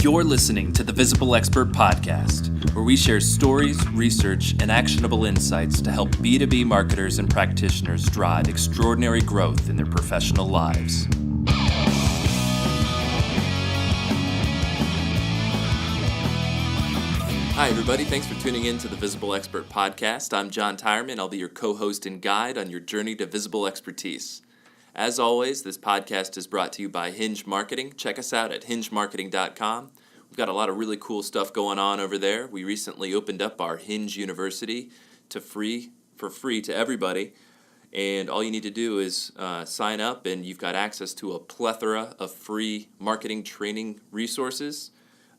You're listening to the Visible Expert Podcast, where we share stories, research, and actionable insights to help B2B marketers and practitioners drive extraordinary growth in their professional lives. Hi, everybody. Thanks for tuning in to the Visible Expert Podcast. I'm John Tyreman. I'll be your co-host and guide on your journey to visible expertise. As always, this podcast is brought to you by Hinge Marketing. Check us out at hingemarketing.com. We've got a lot of really cool stuff going on over there. We recently opened up our Hinge University for free to everybody. And all you need to do is sign up, and you've got access to a plethora of free marketing training resources.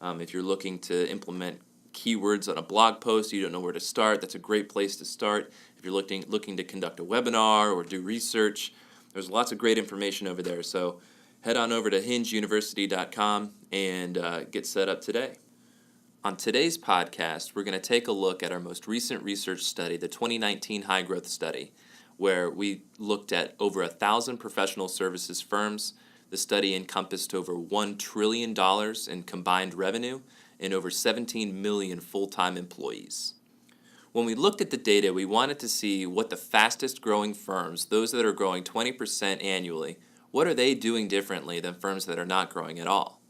If you're looking to implement keywords on a blog post, you don't know where to start, that's a great place to start. If you're looking to conduct a webinar or do research, there's lots of great information over there, so head on over to hingeuniversity.com and get set up today. On today's podcast, we're going to take a look at our most recent research study, the 2019 High Growth Study, where we looked at over 1,000 professional services firms. The study encompassed over $1 trillion in combined revenue and over 17 million full-time employees. When we looked at the data, we wanted to see what the fastest growing firms, those that are growing 20% annually, what are they doing differently than firms that are not growing at all?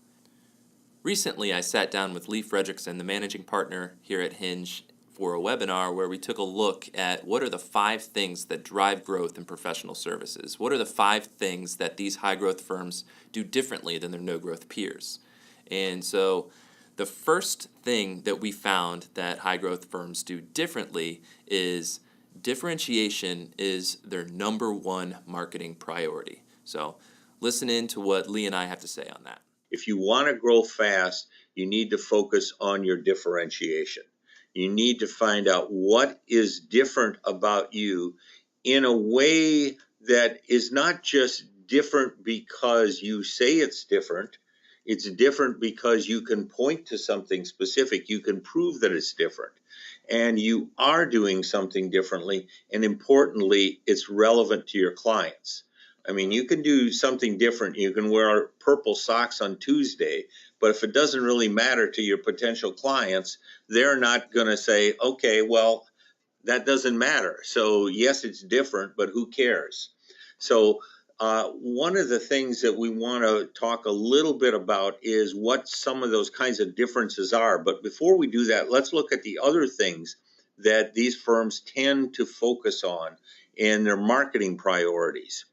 Recently, I sat down with Lee Frederiksen, the managing partner here at Hinge, for a webinar where we took a look at what are the 5 things that drive growth in professional services. What are the 5 things that these high growth firms do differently than their no growth peers? And so the first thing that we found that high growth firms do differently is differentiation is their number one marketing priority. So listen in to what Lee and I have to say on that. If you want to grow fast, you need to focus on your differentiation. You need to find out what is different about you in a way that is not just different because you say it's different. It's different because you can point to something specific. You can prove that it's different. And you are doing something differently. And importantly, it's relevant to your clients. I mean, you can do something different. You can wear purple socks on Tuesday. But if it doesn't really matter to your potential clients, they're not going to say, okay, well, that doesn't matter. So yes, it's different, but who cares? So one of the things that we want to talk a little bit about is what some of those kinds of differences are. But before we do that, let's look at the other things that these firms tend to focus on in their marketing priorities.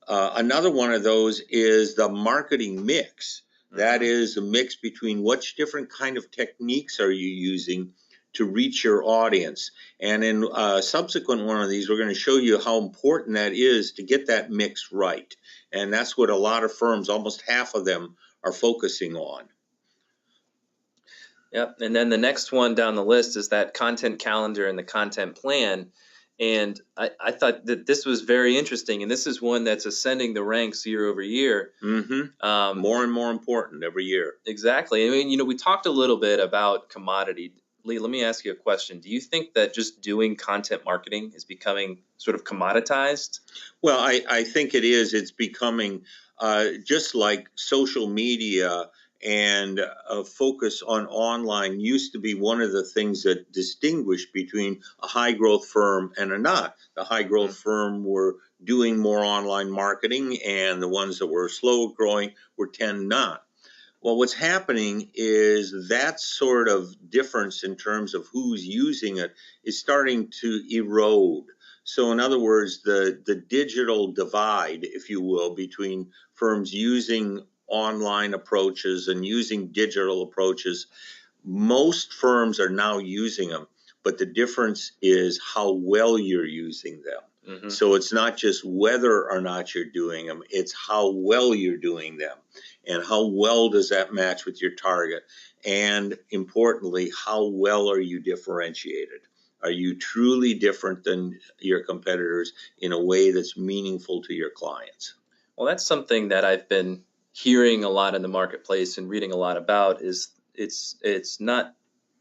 Another one of those is the marketing mix. That is a mix between which different kind of techniques are you using to reach your audience. And in a subsequent one of these, we're going to show you how important that is to get that mix right. And that's what a lot of firms, almost half of them, are focusing on. Yep, and then the next one down the list is that content calendar and the content plan. And I thought that this was very interesting, and this is one that's ascending the ranks year over year. More and more important every year. Exactly. I mean, we talked a little bit about commodity. Lee, let me ask you a question. Do you think that just doing content marketing is becoming sort of commoditized? Well, I think it is. It's becoming just like social media and a focus on online used to be one of the things that distinguished between a high growth firm and a not. The high growth firm were doing more online marketing, and the ones that were slow growing tend not. Well, what's happening is that sort of difference in terms of who's using it is starting to erode. So in other words, the digital divide, if you will, between firms using online approaches and using digital approaches, most firms are now using them, but the difference is how well you're using them. So it's not just whether or not you're doing them, it's how well you're doing them. And how well does that match with your target? And importantly, how well are you differentiated? Are you truly different than your competitors in a way that's meaningful to your clients? Well, that's something that I've been hearing a lot in the marketplace and reading a lot about. Is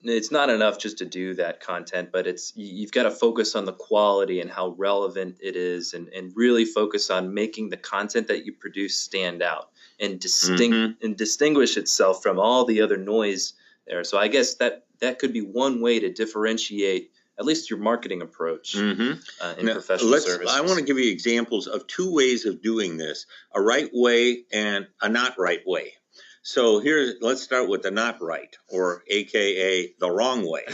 it's not enough just to do that content, but you've got to focus on the quality and how relevant it is, and really focus on making the content that you produce stand out. and Mm-hmm. distinguish itself from all the other noise there. So I guess that could be one way to differentiate at least your marketing approach in Now, professional I want to services. give you examples of two ways of doing this: a right way and a not right way. So let's start with the not right, or AKA the wrong way.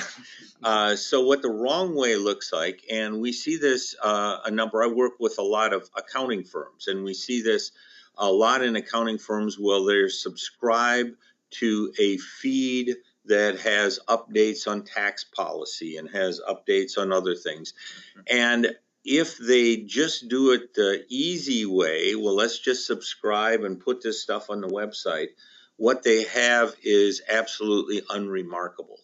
So what the wrong way looks like, and we see this I work with a lot of accounting firms, and we see this a lot in accounting firms where they're subscribed to a feed that has updates on tax policy and has updates on other things. And if they just do it the easy way, well, let's just subscribe and put this stuff on the website, what they have is absolutely unremarkable.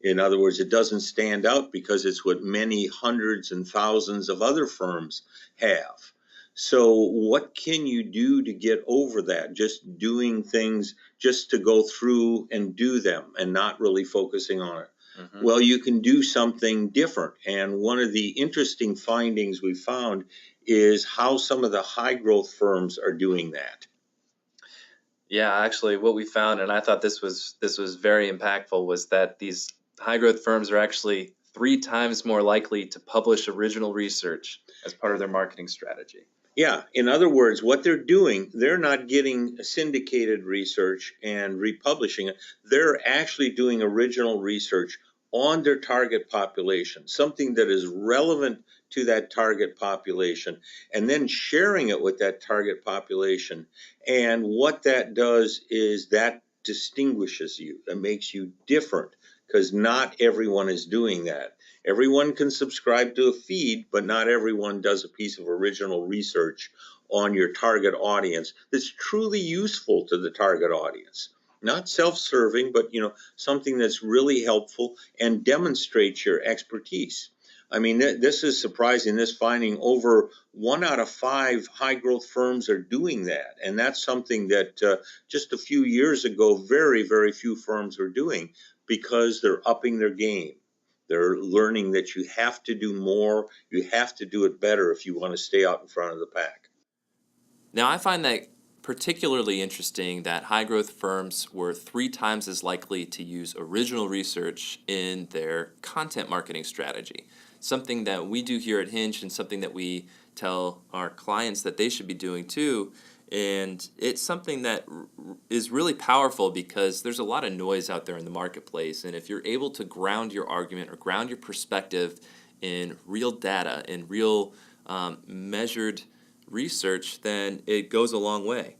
In other words, it doesn't stand out because it's what many hundreds and thousands of other firms have. So what can you do to get over that? Just doing things just to go through and do them and not really focusing on it. Mm-hmm. Well, you can do something different. And one of the interesting findings we found is how some of the high growth firms are doing that. Yeah, actually, what we found, and I thought this was very impactful, was that these high growth firms are actually 3 times more likely to publish original research as part of their marketing strategy. Yeah, in other words, what they're doing, they're not getting syndicated research and republishing it. They're actually doing original research on their target population, something that is relevant to that target population, and then sharing it with that target population. And what that does is that distinguishes you, that makes you different, because not everyone is doing that. Everyone can subscribe to a feed, but not everyone does a piece of original research on your target audience that's truly useful to the target audience. Not self-serving, but something that's really helpful and demonstrates your expertise. I mean, this is surprising. This finding, over 1 out of 5 high growth firms are doing that, and that's something that just a few years ago, very, very few firms were doing, because they're upping their game. They're learning that you have to do more, you have to do it better if you want to stay out in front of the pack. Now, I find that particularly interesting that high growth firms were 3 times as likely to use original research in their content marketing strategy. Something that we do here at Hinge and something that we tell our clients that they should be doing too. And it's something that is really powerful because there's a lot of noise out there in the marketplace. And if you're able to ground your argument or ground your perspective in real data, in real measured research, then it goes a long way.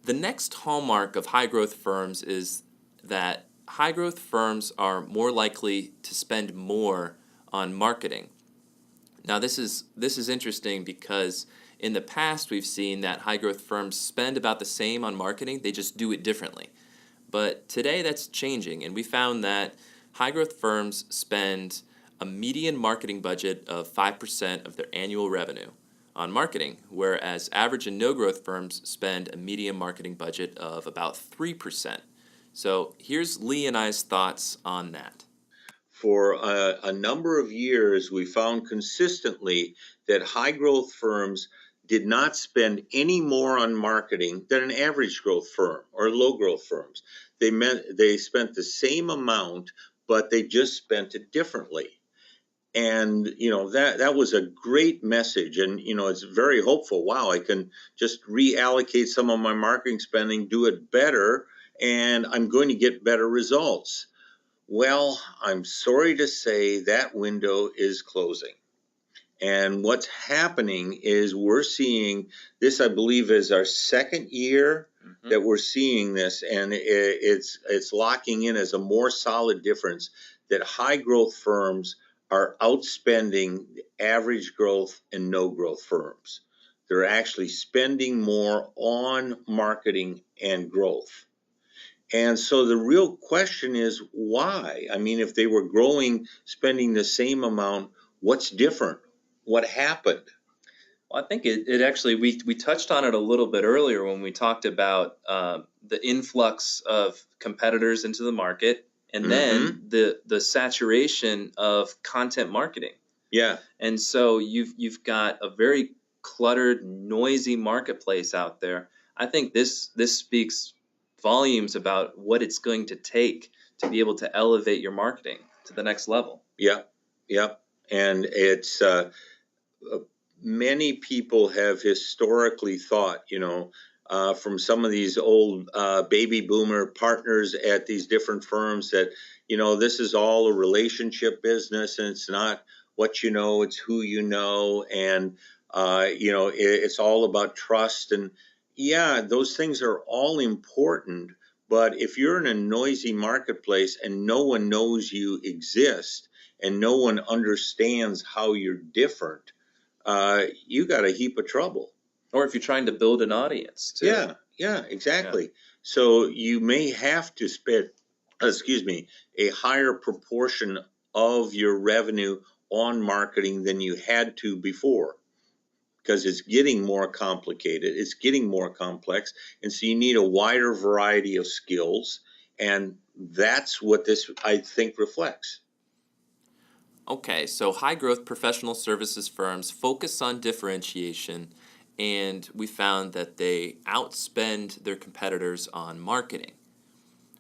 The next hallmark of high growth firms is that high growth firms are more likely to spend more on marketing. Now this is interesting because in the past we've seen that high growth firms spend about the same on marketing, they just do it differently. But today that's changing, and we found that high growth firms spend a median marketing budget of 5% of their annual revenue on marketing, whereas average and no growth firms spend a median marketing budget of about 3%. So here's Lee and I's thoughts on that. For a number of years, we found consistently that high growth firms did not spend any more on marketing than an average growth firm or low growth firms. They spent the same amount, but they just spent it differently. And that was a great message, and it's very hopeful. Wow, I can just reallocate some of my marketing spending, do it better, and I'm going to get better results. Well, I'm sorry to say that window is closing. And what's happening is we're seeing this, I believe, is our second year that we're seeing this, and it's locking in as a more solid difference that high growth firms are outspending the average growth and no growth firms. They're actually spending more on marketing and growth. And so the real question is why? I mean, if they were growing, spending the same amount, what's different? What happened? Well, I think it actually, we touched on it a little bit earlier when we talked about the influx of competitors into the market, and then the saturation of content marketing. Yeah. And so you've got a very cluttered, noisy marketplace out there. I think this speaks volumes about what it's going to take to be able to elevate your marketing to the next level. Yep, yep. And it's many people have historically thought, from some of these old baby boomer partners at these different firms that, this is all a relationship business and it's not what you know, it's who you know. And, it's all about trust. And yeah, those things are all important. But if you're in a noisy marketplace and no one knows you exist and no one understands how you're different, you got a heap of trouble. Or if you're trying to build an audience too. Yeah, exactly. Yeah. So you may have to spend, a higher proportion of your revenue on marketing than you had to before, because it's getting more complicated, it's getting more complex, and so you need a wider variety of skills, and that's what this, I think, reflects. Okay, so high growth professional services firms focus on differentiation, and we found that they outspend their competitors on marketing.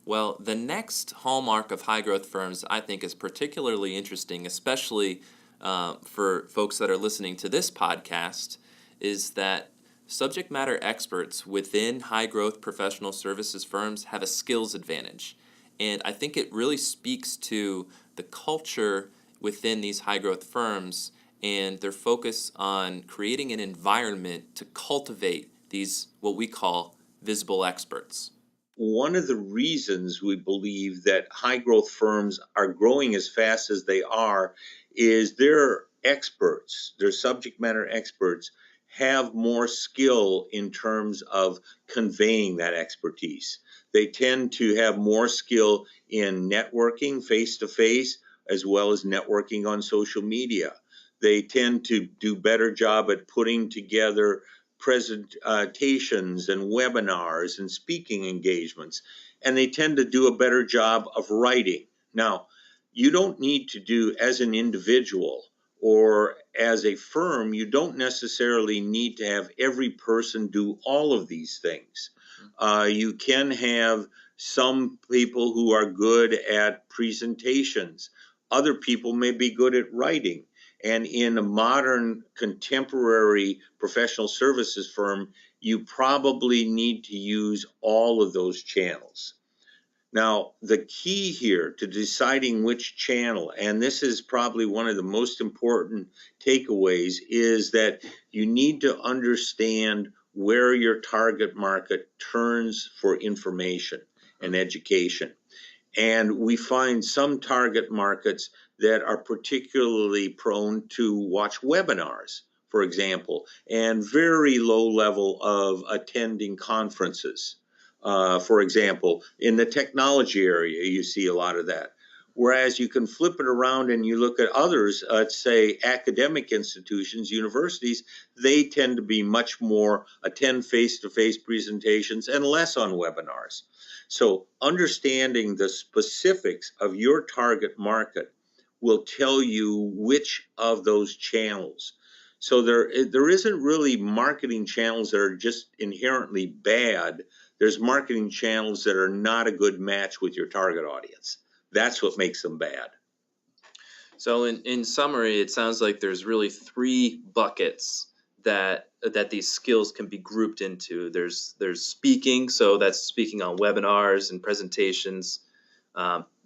Well, the next hallmark of high growth firms I think is particularly interesting, especially for folks that are listening to this podcast, is that subject matter experts within high growth professional services firms have a skills advantage. And I think it really speaks to the culture within these high growth firms and their focus on creating an environment to cultivate these, what we call, visible experts. One of the reasons we believe that high growth firms are growing as fast as they are is their experts, their subject matter experts, have more skill in terms of conveying that expertise. They tend to have more skill in networking face to face, as well as networking on social media. They tend to do better job at putting together presentations and webinars and speaking engagements, and they tend to do a better job of writing. Now, you don't need to do, as an individual or as a firm, you don't necessarily need to have every person do all of these things. You can have some people who are good at presentations. Other people may be good at writing. And in a modern, contemporary professional services firm, you probably need to use all of those channels. Now, the key here to deciding which channel, and this is probably one of the most important takeaways, is that you need to understand where your target market turns for information and education. And we find some target markets that are particularly prone to watch webinars, for example, and very low level of attending conferences. For example, in the technology area, you see a lot of that. Whereas you can flip it around and you look at others, say academic institutions, universities, they tend to be much more attend face-to-face presentations and less on webinars. So understanding the specifics of your target market will tell you which of those channels. So there isn't really marketing channels that are just inherently bad. There's marketing channels that are not a good match with your target audience. That's what makes them bad. So in summary, it sounds like there's really three buckets that these skills can be grouped into. There's speaking, so that's speaking on webinars and presentations.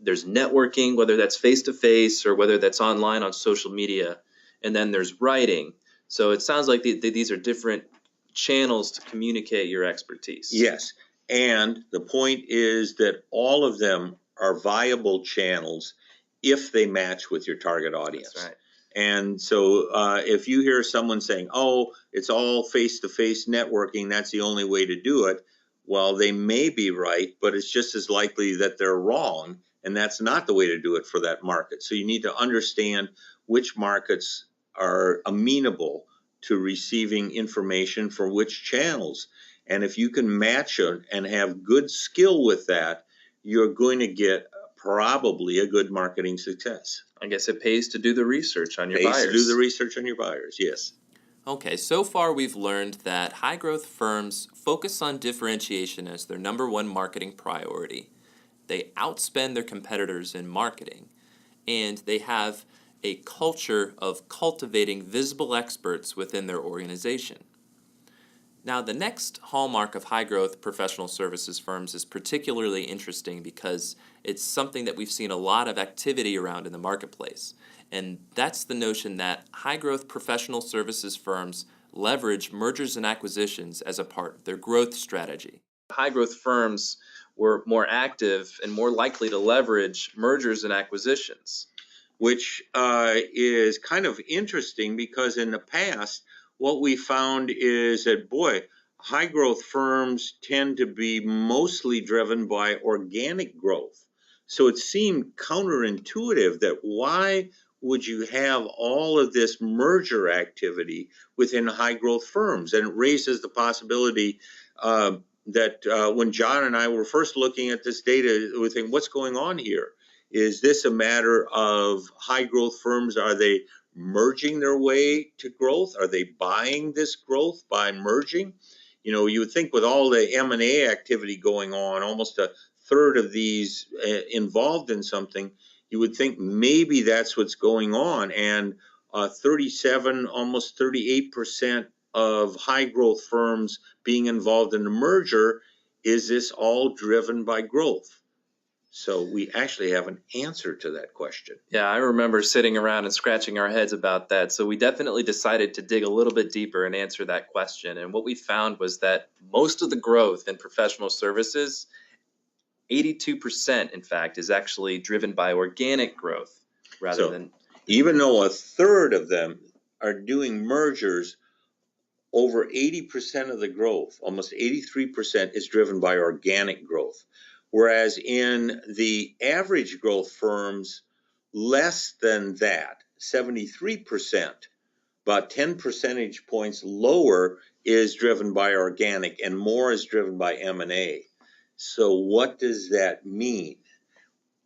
There's networking, whether that's face-to-face or whether that's online on social media. And then there's writing. So it sounds like these are different channels to communicate your expertise. Yes, and the point is that all of them are viable channels if they match with your target audience. That's right. And so if you hear someone saying, oh, it's all face-to-face networking, that's the only way to do it, well, they may be right, but it's just as likely that they're wrong, and that's not the way to do it for that market. So you need to understand which markets are amenable to receiving information from which channels. And if you can match it and have good skill with that, you're going to get probably a good marketing success. I guess it pays to do the research on your buyers. Pays to do the research on your buyers, yes. Okay, so far we've learned that high growth firms focus on differentiation as their number one marketing priority. They outspend their competitors in marketing, and they have a culture of cultivating visible experts within their organization. Now, the next hallmark of high growth professional services firms is particularly interesting because it's something that we've seen a lot of activity around in the marketplace. And that's the notion that high growth professional services firms leverage mergers and acquisitions as a part of their growth strategy. High growth firms were more active and more likely to leverage mergers and acquisitions. Which is kind of interesting because in the past, what we found is that, boy, high growth firms tend to be mostly driven by organic growth. So it seemed counterintuitive that why would you have all of this merger activity within high growth firms? And it raises the possibility that when John and I were first looking at this data, we think, what's going on here? Is this a matter of high growth firms? Are they merging their way to growth? Are they buying this growth by merging? You know, you would think with all the M&A activity going on, almost a third of these involved in something, you would think maybe that's what's going on. And 37, almost 38% of high growth firms being involved in a merger, is this all driven by growth? So we actually have an answer to that question. Yeah, I remember sitting around and scratching our heads about that. So we definitely decided to dig a little bit deeper and answer that question. And what we found was that most of the growth in professional services, 82% in fact, is actually driven by organic growth rather than. Even though a third of them are doing mergers, over 80% of the growth, almost 83%, is driven by organic growth. Whereas in the average growth firms, less than that, 73%, about 10 percentage points lower, is driven by organic and more is driven by M&A. So what does that mean?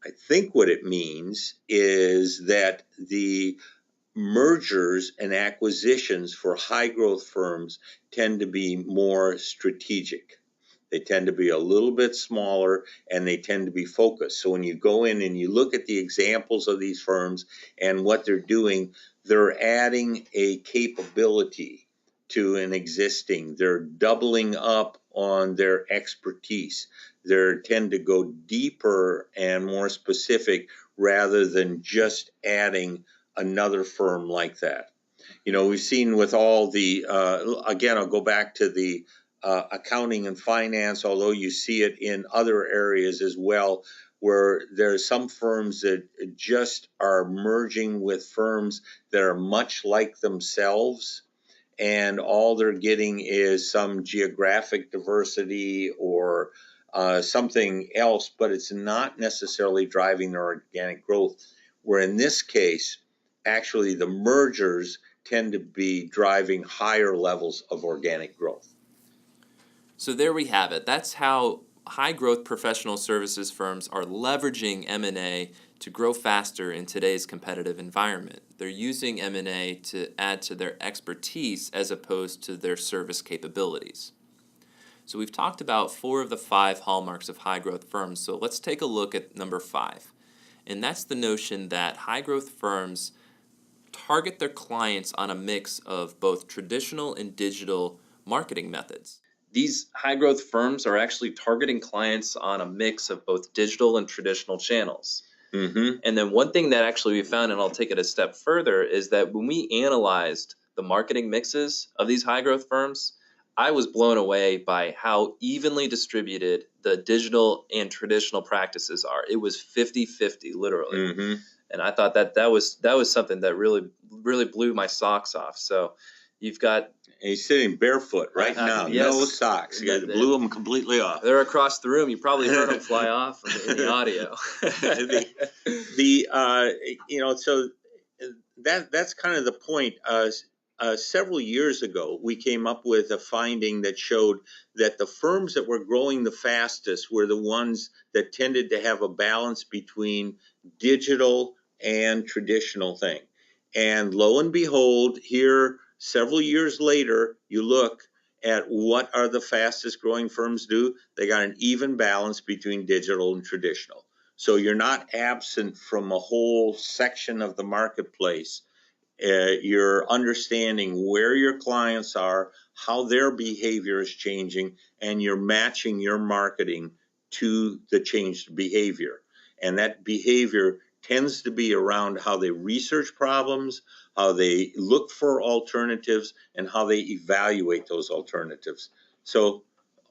I think what it means is that the mergers and acquisitions for high growth firms tend to be more strategic. They tend to be a little bit smaller and they tend to be focused. So when you go in and you look at the examples of these firms and what they're doing, they're adding a capability to an existing. They're doubling up on their expertise. They tend to go deeper and more specific rather than just adding another firm like that. You know, we've seen with all the, again, I'll go back to the accounting and finance, although you see it in other areas as well, where there are some firms that just are merging with firms that are much like themselves, and all they're getting is some geographic diversity or something else, but it's not necessarily driving their organic growth. Where in this case, actually the mergers tend to be driving higher levels of organic growth. So there we have it. That's how high growth professional services firms are leveraging M&A to grow faster in today's competitive environment. They're using M&A to add to their expertise as opposed to their service capabilities. So we've talked about 4 of the 5 hallmarks of high growth firms. So let's take a look at number 5. And that's the notion that high growth firms target their clients on a mix of both traditional and digital marketing methods. These high growth firms are actually targeting clients on a mix of both digital and traditional channels. Mm-hmm. And then one thing that actually we found, and I'll take it a step further, is that when we analyzed the marketing mixes of these high growth firms, I was blown away by how evenly distributed the digital and traditional practices are. It was 50-50, literally. Mm-hmm. And I thought that was something that really blew my socks off. So you've got... And he's sitting barefoot right now, yes. No socks. You blew them completely off. They're across the room. You probably heard them fly off in the audio. You know, so that's kind of the point. Several years ago, we came up with a finding that showed that the firms that were growing the fastest were the ones that tended to have a balance between digital and traditional thing. And lo and behold, here Several years later, you look at what are the fastest growing firms do. They got an even balance between digital and traditional. So you're not absent from a whole section of the marketplace. You're understanding where your clients are, how their behavior is changing, and you're matching your marketing to the changed behavior. And that behavior tends to be around how they research problems, how they look for alternatives, and how they evaluate those alternatives. So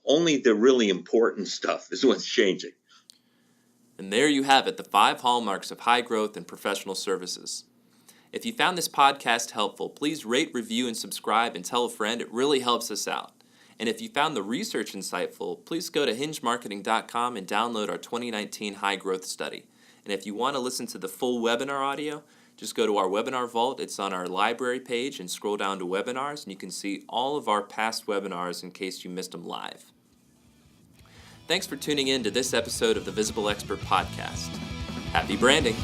only the really important stuff is what's changing. And there you have it, the 5 hallmarks of high growth and professional services. If you found this podcast helpful, please rate, review, and subscribe and tell a friend. It really helps us out. And if you found the research insightful, please go to hingemarketing.com and download our 2019 High Growth Study. And if you want to listen to the full webinar audio, just go to our webinar vault. It's on our library page and scroll down to webinars, and you can see all of our past webinars in case you missed them live. Thanks for tuning in to this episode of the Visible Expert Podcast. Happy branding!